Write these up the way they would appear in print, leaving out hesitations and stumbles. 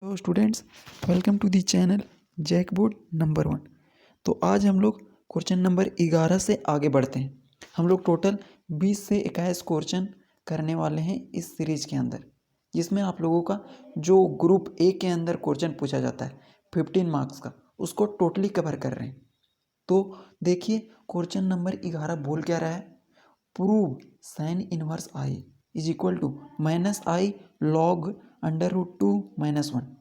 तो students, welcome to the channel Jackboard number 1। तो आज हम लोग क्वेश्चन नंबर 11 से आगे बढ़ते हैं। हम लोग टोटल 20 से 21 क्वेश्चन करने वाले हैं इस सीरीज के अंदर, जिसमें आप लोगों का जो ग्रुप ए के अंदर क्वेश्चन पूछा जाता है 15 मार्क्स का, उसको टोटली कवर कर रहे हैं। तो देखिए क्वेश्चन नंबर 11 बोल क्या रहा है। Prove sine inverse i is equal to minus i log under root 2 minus 1।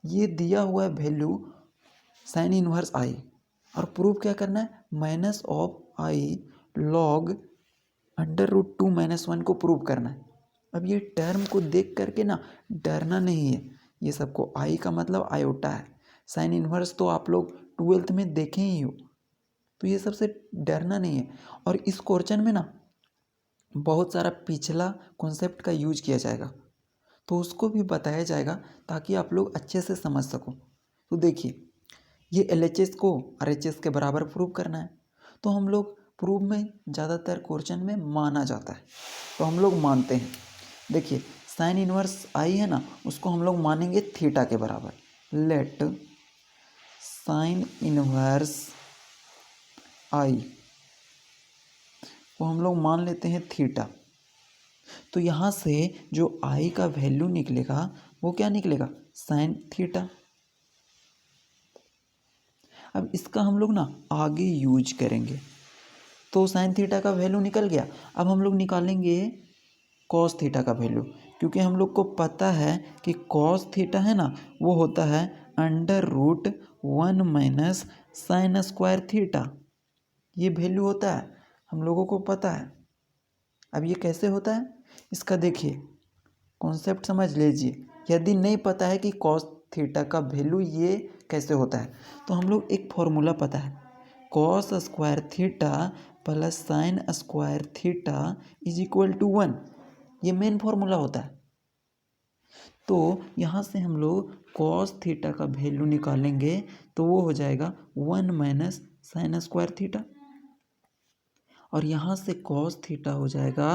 ये दिया हुआ वैल्यू साइन इनवर्स आई और प्रूव क्या करना है, minus of i log under root 2 minus 1 को प्रूव करना है। अब ये टर्म को देख करके ना डरना नहीं है। ये सबको आई का मतलब आयोटा है। साइन इनवर्स तो आप लोग 12th में देखे ही हो, तो ये सबसे डरना नहीं है। और इस क्वेश्चन में ना बहुत सारा पिछला कॉन्सेप्ट का यूज किया जाएगा, तो उसको भी बताया जाएगा ताकि आप लोग अच्छे से समझ सको। तो देखिए, ये LHS को RHS के बराबर प्रूव करना है, तो हम लोग प्रूव में ज़्यादातर क्वेश्चन में माना जाता है, तो हम लोग मानते हैं। देखिए साइन इनवर्स आई है ना, उसको हम लोग मानेंगे थीटा के बराबर। लेट साइन इनवर्स आई को हम लोग मान लेते हैं थीटा। तो यहाँ से जो आई का वैल्यू निकलेगा वो क्या निकलेगा, साइन थीटा। अब इसका हम लोग ना आगे यूज करेंगे। तो साइन थीटा का वैल्यू निकल गया। अब हम लोग निकालेंगे कॉस थीटा का वैल्यू, क्योंकि हम लोग को पता है कि कॉस थीटा है ना, वो होता है under root 1 minus sine square theta. ये वैल्यू होता है, हम लोगों को पता है। अब ये कैसे होता है, इसका देखिए कॉन्सेप्ट समझ लीजिए। यदि नहीं पता है कि कॉस थीटा का वैल्यू ये कैसे होता है, तो हम लोग एक फॉर्मूला पता है, cos square theta plus sine square theta is equal to 1। ये मेन फॉर्मूला होता है। तो यहाँ से हम लोग कॉस थीटा का वैल्यू निकालेंगे, तो वो हो जाएगा 1 माइनस साइन स्क्वायर थीटा, और यहाँ से कॉस थीटा हो जाएगा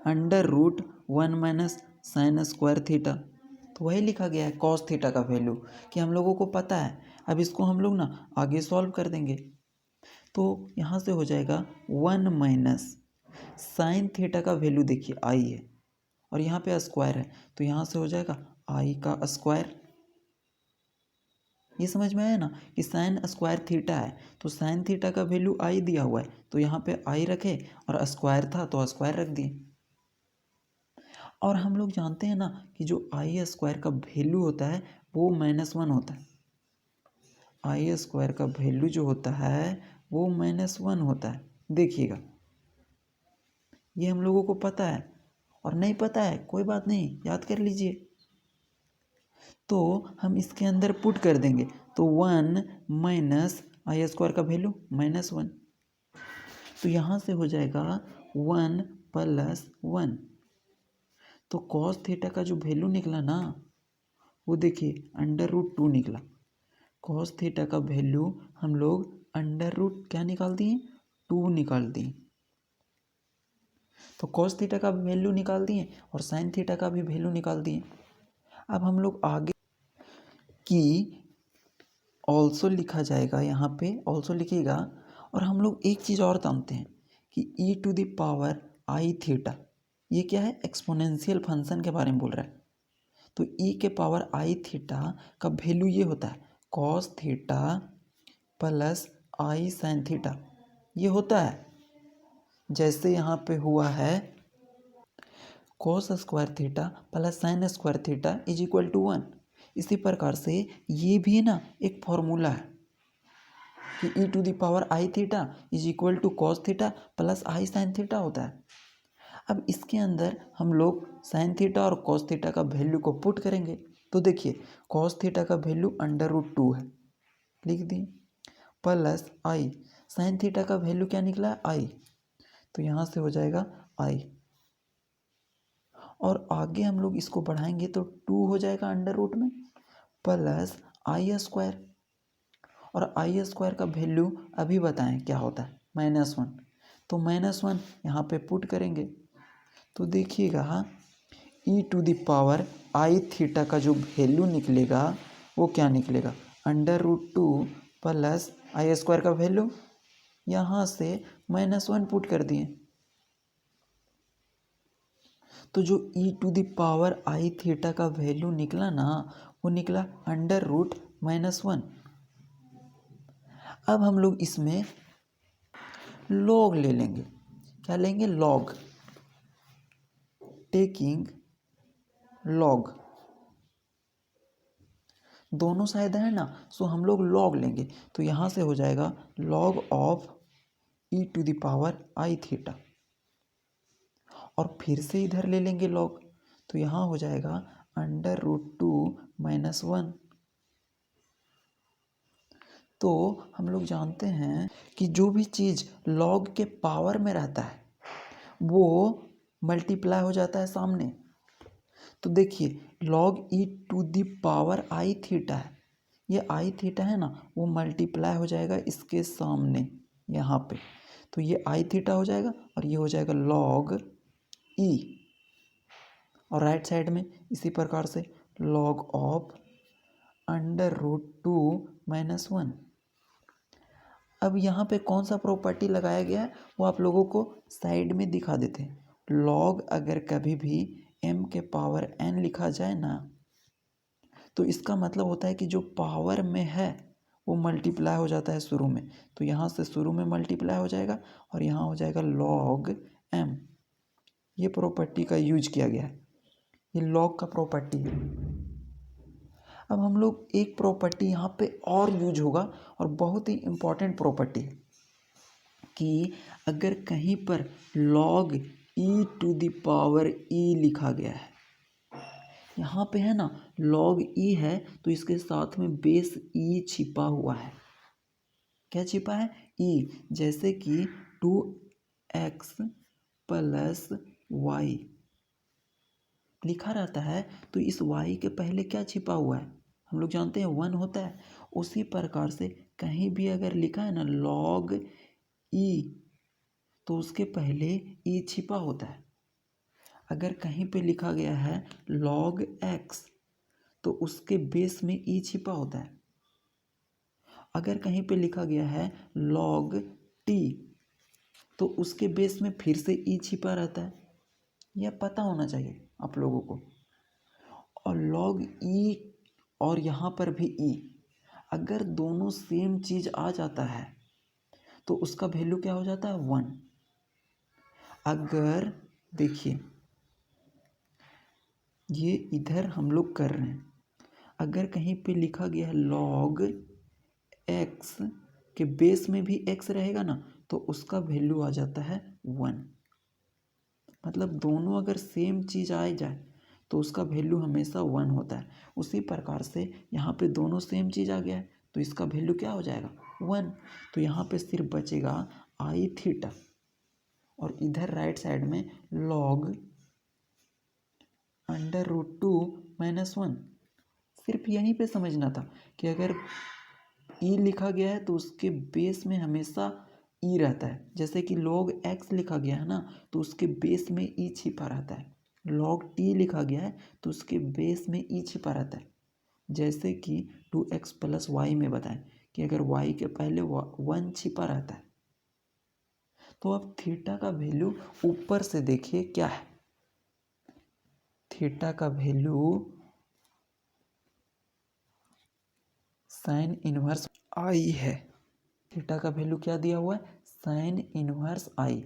under root 1 minus sine square theta. तो वही लिखा गया है कॉस थीटा का वैल्यू, कि हम लोगों को पता है। अब इसको हम लोग ना आगे सॉल्व कर देंगे। तो यहाँ से हो जाएगा 1 माइनस साइन थीटा का वैल्यू देखिए आई है, और यहाँ पे स्क्वायर है, तो यहाँ से हो जाएगा आई का स्क्वायर। ये समझ में आया ना कि साइन स्क्वायर थीटा है, तो साइन थीटा का वैल्यू आई दिया हुआ है, तो यहाँ पे आई रखे, और स्क्वायर था तो स्क्वायर रख दिए। और हम लोग जानते हैं ना कि जो आई स्क्वायर का वैल्यू होता है वो -1 होता है। आई स्क्वायर का वैल्यू जो होता है वो -1 होता है। देखिएगा, ये हम लोगों को पता है, और नहीं पता है कोई बात नहीं, याद कर लीजिए। तो हम इसके अंदर पुट कर देंगे, तो 1 माइनस आई स्क्वायर का वैल्यू -1, तो यहाँ से हो जाएगा 1 प्लस 1। तो कॉस थीटा का जो वैल्यू निकला ना, वो देखिए अंडर रूट 2 निकला। कॉस थीटा का वैल्यू हम लोग अंडर रूट क्या निकाल दिए, 2 निकाल दिए। तो कॉस थीटा का वैल्यू निकाल दिए और साइन थीटा का भी वैल्यू निकाल दिए। अब हम लोग आगे की ऑल्सो लिखा जाएगा, यहाँ पे ऑल्सो लिखिएगा। और हम लोग एक चीज़ और जानते हैं कि e to the power i theta, ये क्या है, एक्सपोनेंशियल फंक्शन के बारे में बोल रहा है। तो ई के पावर आई थीटा का वैल्यू ये होता है cos theta plus i sine theta. ये होता है जैसे यहाँ पे हुआ है cos square theta plus sine square theta is equal to 1। इसी प्रकार से ये भी ना एक फॉर्मूला है कि e to the power i theta is equal to cos theta plus i sine theta होता है। अब इसके अंदर हम लोग साइन थीटा और कॉस थीटा का वैल्यू को पुट करेंगे। तो देखिए कॉस थीटा का वैल्यू अंडर रूट 2 है, लिख दिए, प्लस आई साइन थीटा का वैल्यू क्या निकला है, आई, तो यहाँ से हो जाएगा आई। और आगे हम लोग इसको बढ़ाएंगे तो 2 हो जाएगा अंडर रूट में, प्लस आई स्क्वायर। और आई स्क्वायर का वैल्यू अभी बताएं क्या होता है, -1। तो -1 यहाँ पे पुट करेंगे, तो देखिएगा e to the power i theta का जो वैल्यू निकलेगा वो क्या निकलेगा, √2 प्लस आई स्क्वायर का वैल्यू यहाँ से -1 पुट कर दिए, तो जो e to the power i theta का वैल्यू निकला ना वो निकला √-1। अब हम लोग इसमें लॉग ले लेंगे, क्या लेंगे, लॉग, टेकिंग लॉग, दोनों साइड है ना, सो हम लोग लॉग लेंगे, तो यहाँ से हो जाएगा log of e to the power i theta, और फिर से इधर ले लेंगे लॉग, तो यहाँ हो जाएगा √2-1। तो हम लोग जानते हैं कि जो भी चीज़ लॉग के पावर में रहता है वो मल्टीप्लाई हो जाता है सामने। तो देखिए log e to the power i theta है, ये आई थीटा है ना वो मल्टीप्लाई हो जाएगा इसके सामने यहाँ पे, तो ये आई थीटा हो जाएगा और ये हो जाएगा लॉग ई, और राइट साइड में इसी प्रकार से लॉग ऑफ √2-1। अब यहाँ पे कौन सा प्रॉपर्टी लगाया गया है वो आप लोगों को साइड में दिखा देते हैं। लॉग अगर कभी भी m के पावर n लिखा जाए ना तो इसका मतलब होता है कि जो पावर में है वो मल्टीप्लाई हो जाता है शुरू में, तो यहाँ से शुरू में मल्टीप्लाई हो जाएगा और यहाँ हो जाएगा लॉग m। ये प्रॉपर्टी का यूज किया गया है, ये लॉग का प्रॉपर्टी है। अब हम लोग एक प्रॉपर्टी यहाँ पे और यूज होगा और बहुत ही इम्पोर्टेंट प्रॉपर्टी है कि अगर कहीं पर log e to the power e लिखा गया है, यहाँ पे है ना log e है तो इसके साथ में बेस e छिपा हुआ है, क्या छिपा है, e, जैसे कि 2x प्लस y लिखा रहता है तो इस y के पहले क्या छिपा हुआ है, हम लोग जानते हैं 1 होता है। उसी प्रकार से कहीं भी अगर लिखा है ना log e तो उसके पहले e छिपा होता है। अगर कहीं पे लिखा गया है log x तो उसके बेस में e छिपा होता है। अगर कहीं पे लिखा गया है log t तो उसके बेस में फिर से e छिपा रहता है, यह पता होना चाहिए आप लोगों को। और log e और यहाँ पर भी e, अगर दोनों सेम चीज़ आ जाता है तो उसका वैल्यू क्या हो जाता है, 1। अगर देखिए ये इधर हम लोग कर रहे हैं, अगर कहीं पे लिखा गया है log x के बेस में भी x रहेगा ना तो उसका वैल्यू आ जाता है 1। मतलब दोनों अगर सेम चीज़ आ जाए तो उसका वैल्यू हमेशा 1 होता है। उसी प्रकार से यहाँ पे दोनों सेम चीज़ आ गया है तो इसका वैल्यू क्या हो जाएगा, 1। तो यहाँ पे सिर्फ बचेगा आई थीटा और इधर राइट साइड में log √2-1। सिर्फ यहीं पे समझना था कि अगर ई लिखा गया है तो उसके बेस में हमेशा ई रहता है, जैसे कि log x लिखा गया है ना तो उसके बेस में ई छिपा रहता है। log t लिखा गया है तो उसके बेस में ई छिपा रहता है, जैसे कि 2x प्लस वाई में बताएं कि अगर y के पहले 1 छिपा रहता है। तो अब थीटा का वैल्यू ऊपर से देखिए क्या है, थीटा का वैल्यू साइन इनवर्स आई है। थीटा का वैल्यू क्या दिया हुआ है, साइन इनवर्स आई।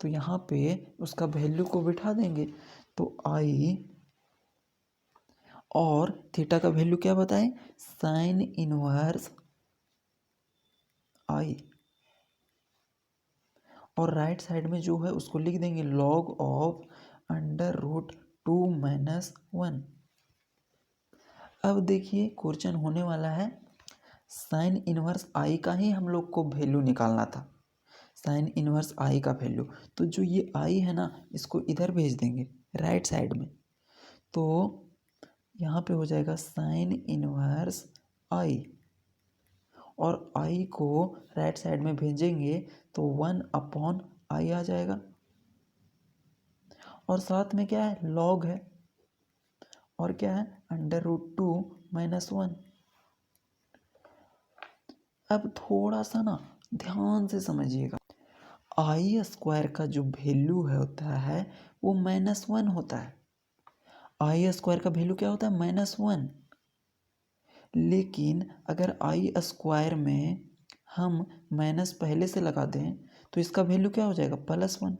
तो यहाँ पे उसका वैल्यू को बिठा देंगे तो आई, और थीटा का वैल्यू क्या बताएं, साइन इनवर्स आई, और राइट साइड में जो है उसको लिख देंगे log ऑफ √2-1। अब देखिए क्वेश्चन होने वाला है, साइन इनवर्स आई का ही हम लोग को वैल्यू निकालना था, साइन इनवर्स आई का वैल्यू। तो जो ये आई है ना इसको इधर भेज देंगे राइट साइड में, तो यहाँ पे हो जाएगा साइन इनवर्स आई, और आई को राइट साइड में भेजेंगे तो 1/i आ जाएगा। और साथ में क्या है, लॉग है, और क्या है, √2 - 1। अब थोड़ा सा ना ध्यान से समझिएगा, आई स्क्वायर का जो वैल्यू होता है वो -1 होता है। आई स्क्वायर का वैल्यू क्या होता है, -1। लेकिन अगर आई स्क्वायर में हम माइनस पहले से लगा दें तो इसका वैल्यू क्या हो जाएगा, +1।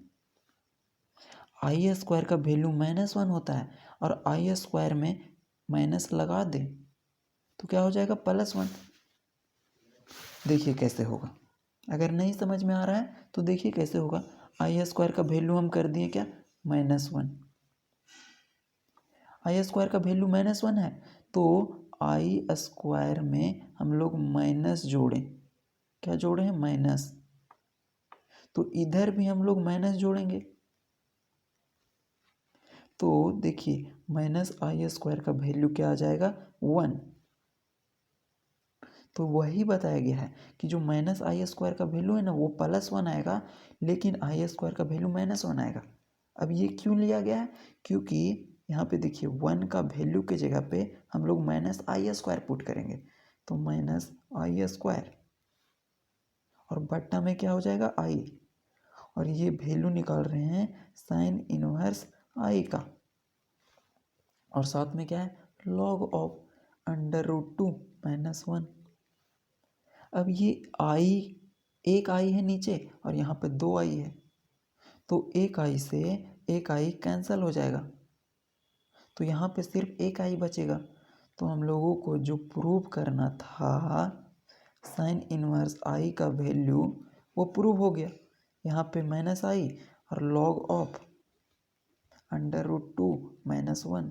आई स्क्वायर का वैल्यू -1 होता है और आई स्क्वायर में माइनस लगा दें तो क्या हो जाएगा, +1। देखिए कैसे होगा, अगर नहीं समझ में आ रहा है तो देखिए कैसे होगा। आई स्क्वायर का वैल्यू हम कर दिए क्या, -1। आई स्क्वायर का वैल्यू -1 है तो आई स्क्वायर में हम लोग माइनस जोड़ें, क्या जोड़े हैं, माइनस। तो इधर भी हम लोग माइनस जोड़ेंगे तो देखिए -आई स्क्वायर का वैल्यू क्या आ जाएगा, 1। तो वही बताया गया है कि जो -आई स्क्वायर का वैल्यू है ना वो +1 आएगा, लेकिन आई स्क्वायर का वैल्यू -1 आएगा। अब ये क्यों लिया गया है, क्योंकि यहाँ पे देखिए 1 का वैल्यू के जगह पे हम लोग -आई स्क्वायर पुट करेंगे, तो -आई स्क्वायर और बट्टा में क्या हो जाएगा, आई, और ये वैल्यू निकाल रहे हैं साइन इनवर्स आई का, और साथ में क्या है, लॉग ऑफ √2 - 1। अब ये आई, एक आई है नीचे और यहाँ पे 2 आई है, तो एक आई से एक आई कैंसिल हो जाएगा, तो यहाँ पे सिर्फ एक आई बचेगा। तो हम लोगों को जो प्रूव करना था साइन इनवर्स आई का वैल्यू, वो प्रूव हो गया। यहाँ पे -आई और लॉग ऑफ √2 - 1।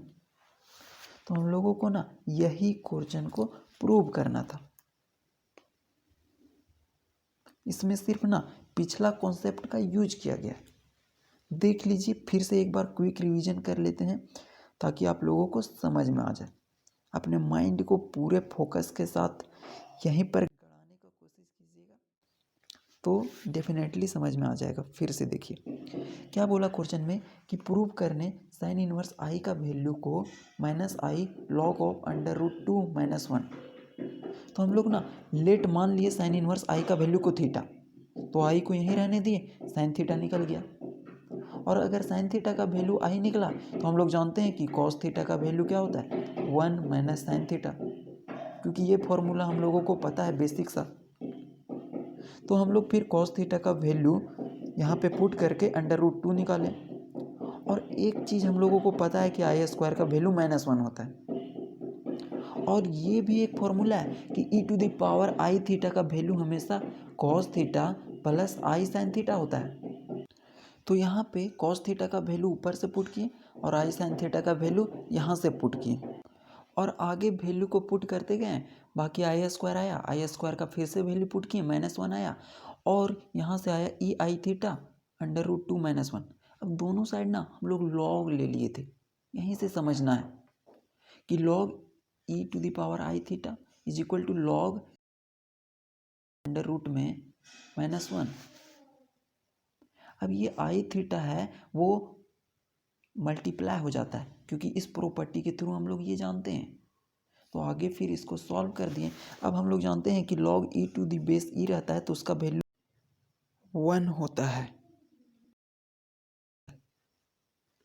तो हम लोगों को ना यही क्वेश्चन को प्रूव करना था। इसमें सिर्फ ना पिछला कॉन्सेप्ट का यूज किया गया है। देख लीजिए, फिर से एक बार क्विक रिवीजन कर लेते हैं ताकि आप लोगों को समझ में आ जाए। अपने माइंड को पूरे फोकस के साथ यहीं पर गड़ाने का कोशिश कीजिएगा तो डेफिनेटली समझ में आ जाएगा। फिर से देखिए क्या बोला क्वेश्चन में कि प्रूव करने साइन इनवर्स आई का वैल्यू को -आई लॉग ऑफ √2 - 1। तो हम लोग ना लेट मान लिए साइन इनवर्स आई का वैल्यू को थीटा, तो आई को यहीं रहने दिए, साइन थीटा निकल गया। और अगर साइन थीटा का वैल्यू आई निकला तो हम लोग जानते हैं कि कॉस थीटा का वैल्यू क्या होता है, 1 - साइन थीटा, क्योंकि ये फॉर्मूला हम लोगों को पता है बेसिक सा। तो हम लोग फिर कॉस थीटा का वैल्यू यहाँ पे पुट करके √2 निकालें। और एक चीज़ हम लोगों को पता है कि आई स्क्वायर का वैल्यू -1 होता है, और ये भी एक फॉर्मूला है कि e⁻आई थीटा का वैल्यू हमेशा cos theta plus i sine theta होता है। तो यहाँ पे कॉस थीटा का वैल्यू ऊपर से पुट किए और आई साइन थीटा का वैल्यू यहाँ से पुट किए, और आगे वैल्यू को पुट करते गए, बाकी आई स्क्वायर आया, आई स्क्वायर का फिर से वैल्यू पुट किए, -1 आया, और यहाँ से आया आई थीटा √2 - 1। अब दोनों साइड ना हम लोग लॉग ले लिए थे, यहीं से समझना है कि लॉग e⁻आई theta is equal to log √2 में -1। अब ये आई थीटा है वो मल्टीप्लाई हो जाता है, क्योंकि इस प्रॉपर्टी के थ्रू हम लोग ये जानते हैं। तो आगे फिर इसको सॉल्व कर दिए। अब हम लोग जानते हैं कि log e⁻e रहता है तो उसका वैल्यू 1 होता है,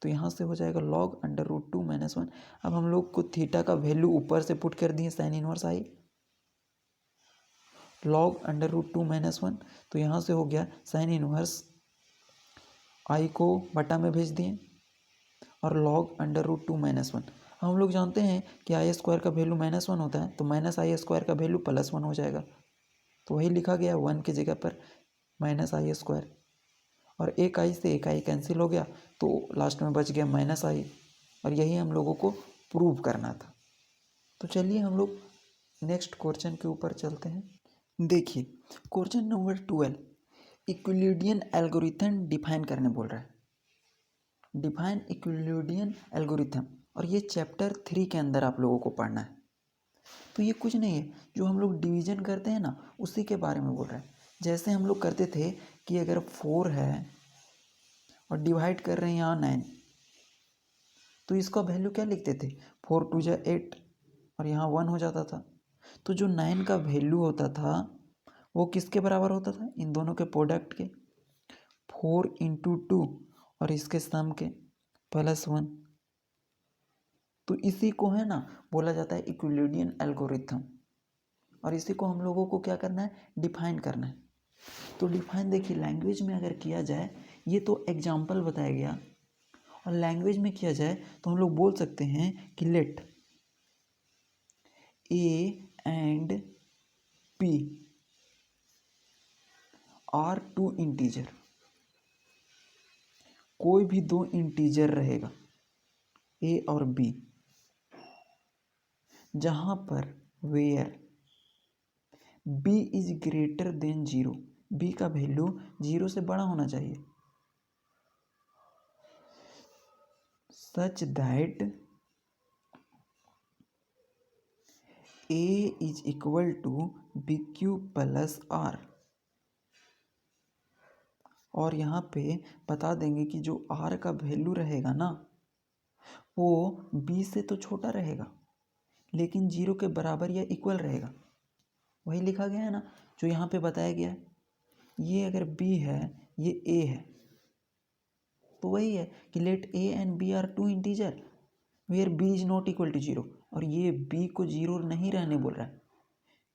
तो यहाँ से हो जाएगा log √2 - 1। अब हम लोग को थीटा का वैल्यू ऊपर से पुट कर दिए, साइन इनवर्स आई log √2 - 1, तो यहाँ से हो गया साइन इनवर्स आई को बटा में भेज दिए और log √2 - 1। हम लोग जानते हैं कि आई स्क्वायर का वैल्यू -1 होता है, तो -आई स्क्वायर का वैल्यू +1 हो जाएगा, तो वही लिखा गया 1 की जगह पर -आई स्क्वायर, और एक आई से एक आई कैंसिल हो गया तो लास्ट में बच गया -आई, और यही हम लोगों को प्रूव करना था। तो चलिए हम लोग नेक्स्ट क्वेश्चन के ऊपर चलते हैं। देखिए क्वेश्चन नंबर 12 इक्विलिडियन एल्गोरिथम डिफाइन करने बोल रहा है, डिफाइन इक्विलिडियन एल्गोरिथम, और ये चैप्टर 3 के अंदर आप लोगों को पढ़ना है। तो ये कुछ नहीं है, जो हम लोग डिवीजन करते हैं ना उसी के बारे में बोल रहा है। जैसे हम लोग करते थे कि अगर 4 है और डिवाइड कर रहे हैं यहाँ 9, तो इसका वैल्यू क्या लिखते थे, 4 × 2 = 8 और यहाँ 1 हो जाता था। तो जो 9 का वैल्यू होता था वो किसके बराबर होता था, इन दोनों के प्रोडक्ट के, 4 × 2 और इसके सम के +1। तो इसी को है ना बोला जाता है यूक्लिडियन एल्गोरिथम, और इसी को हम लोगों को क्या करना है, डिफाइन करना है। तो डिफाइन देखिए लैंग्वेज में अगर किया जाए, ये तो एग्जाम्पल बताया गया, और लैंग्वेज में किया जाए तो हम लोग बोल सकते हैं कि let a and p are 2 integer, कोई भी 2 इंटीजर रहेगा ए और बी, जहां पर where b is greater than 0, b का वैल्यू 0 से बड़ा होना चाहिए, such that a is equal to BQ + R। और यहाँ पे बता देंगे कि जो R का वैल्यू रहेगा ना वो b से तो छोटा रहेगा लेकिन 0 के बराबर या इक्वल रहेगा। वही लिखा गया है ना जो यहाँ पे बताया गया है। ये अगर b है, ये a है, तो वही है कि let a and b are 2 integer where b is not equal to 0, और ये b को 0 नहीं रहने बोल रहा है,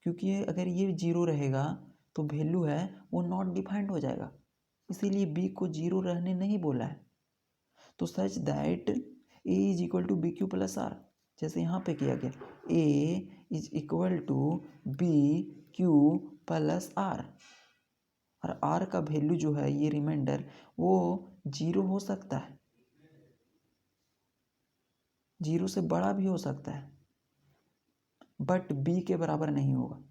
क्योंकि अगर ये 0 रहेगा तो वैल्यू है वो नॉट डिफाइंड हो जाएगा, इसीलिए b को 0 रहने नहीं बोला है। तो such that a is equal to BQ + R, जैसे यहाँ पे किया गया a is equal to BQ + R, और R का वैल्यू जो है ये रिमाइंडर वो 0 हो सकता है, 0 से बड़ा भी हो सकता है, बट b के बराबर नहीं होगा।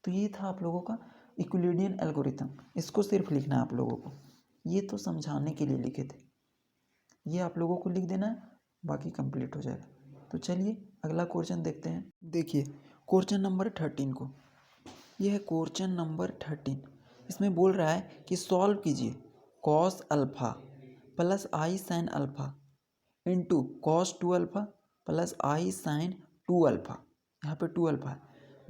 तो ये था आप लोगों का यूक्लिडियन एल्गोरिथम, इसको सिर्फ लिखना है आप लोगों को, ये तो समझाने के लिए लिखे थे, ये आप लोगों को लिख देना है, बाकी कंप्लीट हो जाएगा। तो चलिए अगला क्वेश्चन देखते हैं। देखिए क्वेश्चन नंबर 13 को, ये है क्वेश्चन नंबर 13। इसमें बोल रहा है कि सॉल्व कीजिए cos alpha plus i sine alpha into cos 2 alpha plus i sine 2 alpha, यहाँ पे 2 अल्फा है,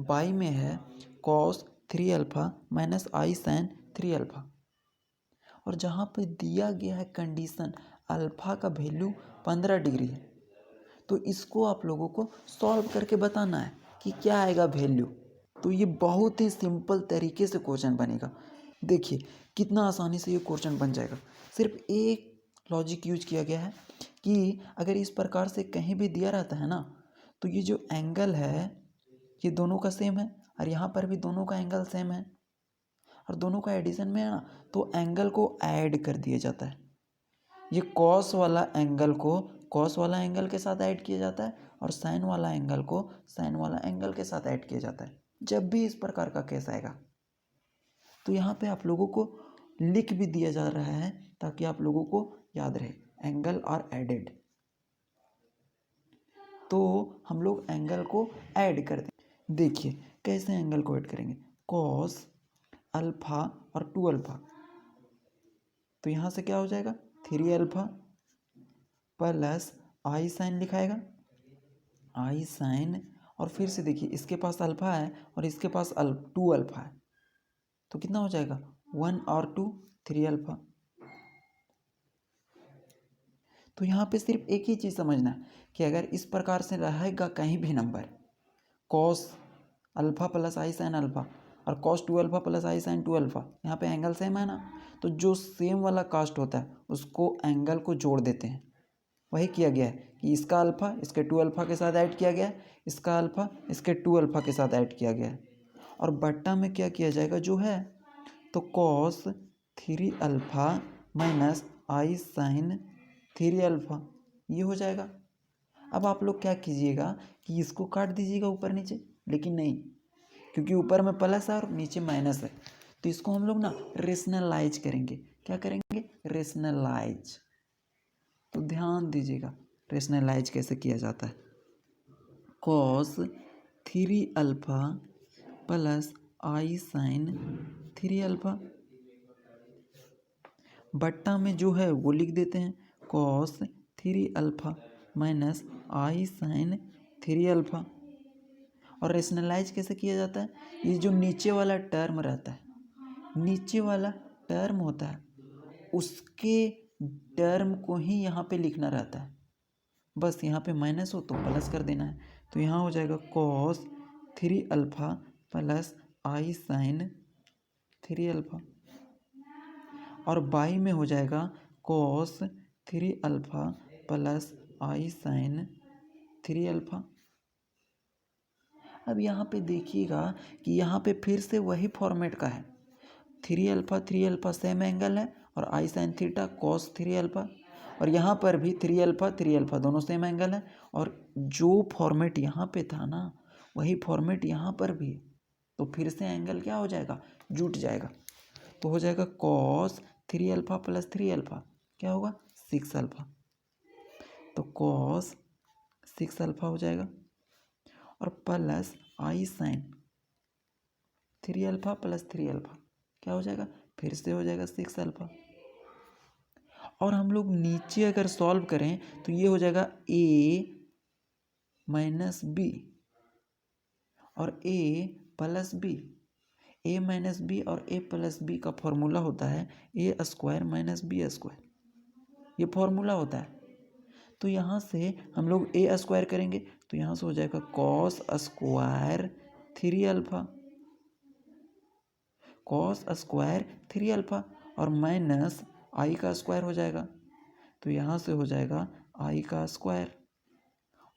बाई में है cos 3 alpha minus i sine 3 alpha, और जहाँ पे दिया गया है कंडीशन अल्फा का वैल्यू 15 डिग्री है, तो इसको आप लोगों को सॉल्व करके बताना है कि क्या आएगा वैल्यू। तो ये बहुत ही सिंपल तरीके से क्वेश्चन बनेगा। देखिए कितना आसानी से ये क्वेश्चन बन जाएगा, सिर्फ एक लॉजिक यूज किया गया है कि अगर इस प्रकार से कहीं भी दिया रहता है ना, तो ये जो एंगल है ये दोनों का सेम है, और यहाँ पर भी दोनों का एंगल सेम है, और दोनों का एडिशन में है ना, तो एंगल को ऐड कर दिया जाता है। ये कॉस वाला एंगल को कॉस वाला एंगल के साथ ऐड किया जाता है, और साइन वाला एंगल को साइन वाला एंगल के साथ ऐड किया जाता है जब भी इस प्रकार का केस आएगा। तो यहाँ पे आप लोगों को लिख भी दिया जा रहा है ताकि आप लोगों को याद रहे, एंगल आर एडेड। तो हम लोग एंगल को ऐड कर दें। देखिए कैसे एंगल को ऐड करेंगे, कॉस अल्फा और 2 अल्फा, तो यहाँ से क्या हो जाएगा 3 alpha plus i sign लिखाएगा, I sign, और फिर से देखिए इसके पास अल्फा है और इसके पास 2 अल्फा है, तो कितना हो जाएगा 1 और 2 3 अल्फा। तो यहाँ पे सिर्फ एक ही चीज़ समझना है कि अगर इस प्रकार से रहेगा कहीं भी number cos alpha plus i sine alpha और cos 2 alpha plus i sine 2 alpha, यहाँ पे एंगल सेम है ना, तो जो सेम वाला कास्ट होता है उसको एंगल को जोड़ देते हैं। वही किया गया है कि इसका अल्फा इसके 2 अल्फा के साथ ऐड किया गया है, इसका अल्फा इसके 2 अल्फा के साथ ऐड किया गया है, और बट्टा में क्या किया जाएगा जो है, तो cos 3 alpha minus i sine 3 alpha, ये हो जाएगा। अब आप लोग क्या कीजिएगा कि इसको काट दीजिएगा ऊपर नीचे, लेकिन नहीं, क्योंकि ऊपर में प्लस है और नीचे माइनस है, तो इसको हम लोग ना रेशनलाइज करेंगे। क्या करेंगे, रेशनलाइज। तो ध्यान दीजिएगा रेशनलाइज कैसे किया जाता है, cos 3 alpha plus i sine 3 alpha, बट्टा में जो है वो लिख देते हैं cos 3 alpha minus i sign 3α। और रेशनलाइज कैसे किया जाता है, ये जो नीचे वाला टर्म रहता है, नीचे वाला टर्म होता है, उसके टर्म को ही यहाँ पे लिखना रहता है। बस यहाँ पे माइनस हो तो प्लस कर देना है। तो यहाँ हो जाएगा cos 3α प्लस आई साइन 3α। और बाई में हो जाएगा cos 3α प्लस आई साइन 3α। अब यहाँ पे देखिएगा कि यहाँ पे फिर से वही फॉर्मेट का है। 3α सेम एंगल है और आई साइन थीटा cos 3α। और यहाँ पर भी 3α दोनों सेम एंगल है। और जो फॉर्मेट यहाँ पे था ना, वही फॉर्मेट यहाँ पर भी है। तो फिर से एंगल क्या हो जाएगा, जुट जाएगा। तो हो जाएगा cos 3α प्लस 3α क्या होगा 6α। तो cos 6α हो जाएगा और प्लस आई साइन 3α प्लस 3α क्या हो जाएगा, फिर से हो जाएगा 6α। और हम लोग नीचे अगर सॉल्व करें तो ये हो जाएगा a माइनस बी और a plus b. a minus b और a प्लस बी का फॉर्मूला होता है a square minus b square, ये फॉर्मूला होता है। तो यहाँ से हम लोग a स्क्वायर करेंगे तो यहाँ से हो जाएगा cos स्क्वायर 3α, cos स्क्वायर 3α और माइनस आई का स्क्वायर हो जाएगा। तो यहाँ से हो जाएगा आई का स्क्वायर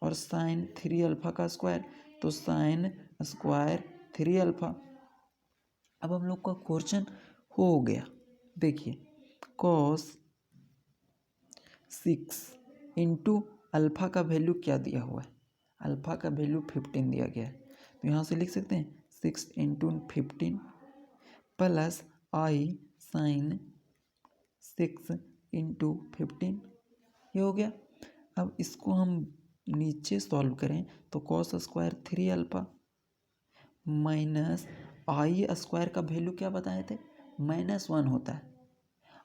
और साइन 3α का स्क्वायर, तो साइन स्क्वायर 3α। अब हम लोग का क्वेश्चन हो गया। देखिए cos 6 इंटू अल्फ़ा का वैल्यू क्या दिया हुआ है, अल्फ़ा का वैल्यू 15 दिया गया है। तो यहाँ से लिख सकते हैं 6 into 15 plus i sign 6 into 15, ये हो गया। अब इसको हम नीचे सॉल्व करें तो cos स्क्वायर 3α माइनस आई स्क्वायर का वैल्यू क्या बताए थे, -1 होता है।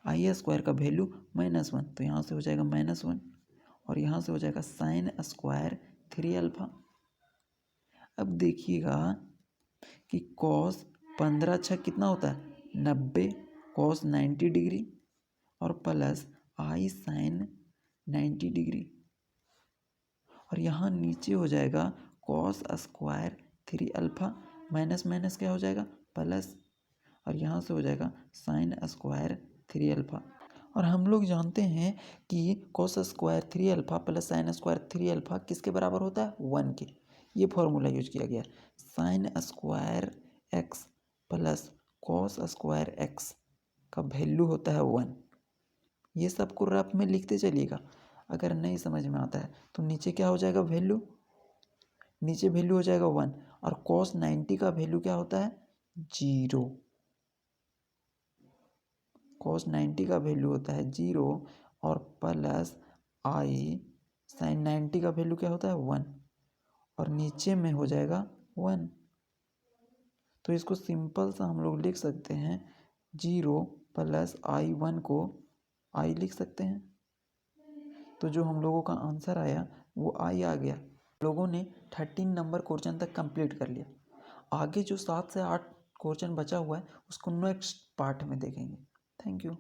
आई स्क्वायर का वैल्यू -1, तो यहाँ से हो जाएगा -1 और यहाँ से हो जाएगा साइन स्क्वायर 3α। अब देखिएगा कि cos 15 छः कितना होता है 90, cos 90 डिग्री और प्लस आई साइन 90 डिग्री। और यहाँ नीचे हो जाएगा cos स्क्वायर 3α माइनस माइनस क्या हो जाएगा प्लस, और यहाँ से हो जाएगा साइन स्क्वायर 3α। और हम लोग जानते हैं कि cos square 3α plus sine square 3α किसके बराबर होता है 1 के। ये फॉर्मूला यूज किया गया। Sine square x plus cos square x का वैल्यू होता है 1। ये सबको रफ में लिखते चलिएगा। अगर नहीं समझ में आता है तो नीचे क्या हो जाएगा वैल्यू, नीचे वैल्यू हो जाएगा 1 और cos 90 का वैल्यू क्या होता है 0। cos 90 का वैल्यू होता है 0 और प्लस आई साइन 90 का वैल्यू क्या होता है 1 और नीचे में हो जाएगा 1। तो इसको सिंपल सा हम लोग लिख सकते हैं 0 प्लस आई 1 को आई लिख सकते हैं। तो जो हम लोगों का आंसर आया वो आई आ गया। लोगों ने 13 नंबर क्वेश्चन तक कंप्लीट कर लिया। आगे जो 7 से 8 क्वेश्चन बचा हुआ है उसको नेक्स्ट पार्ट में देखेंगे। Thank you.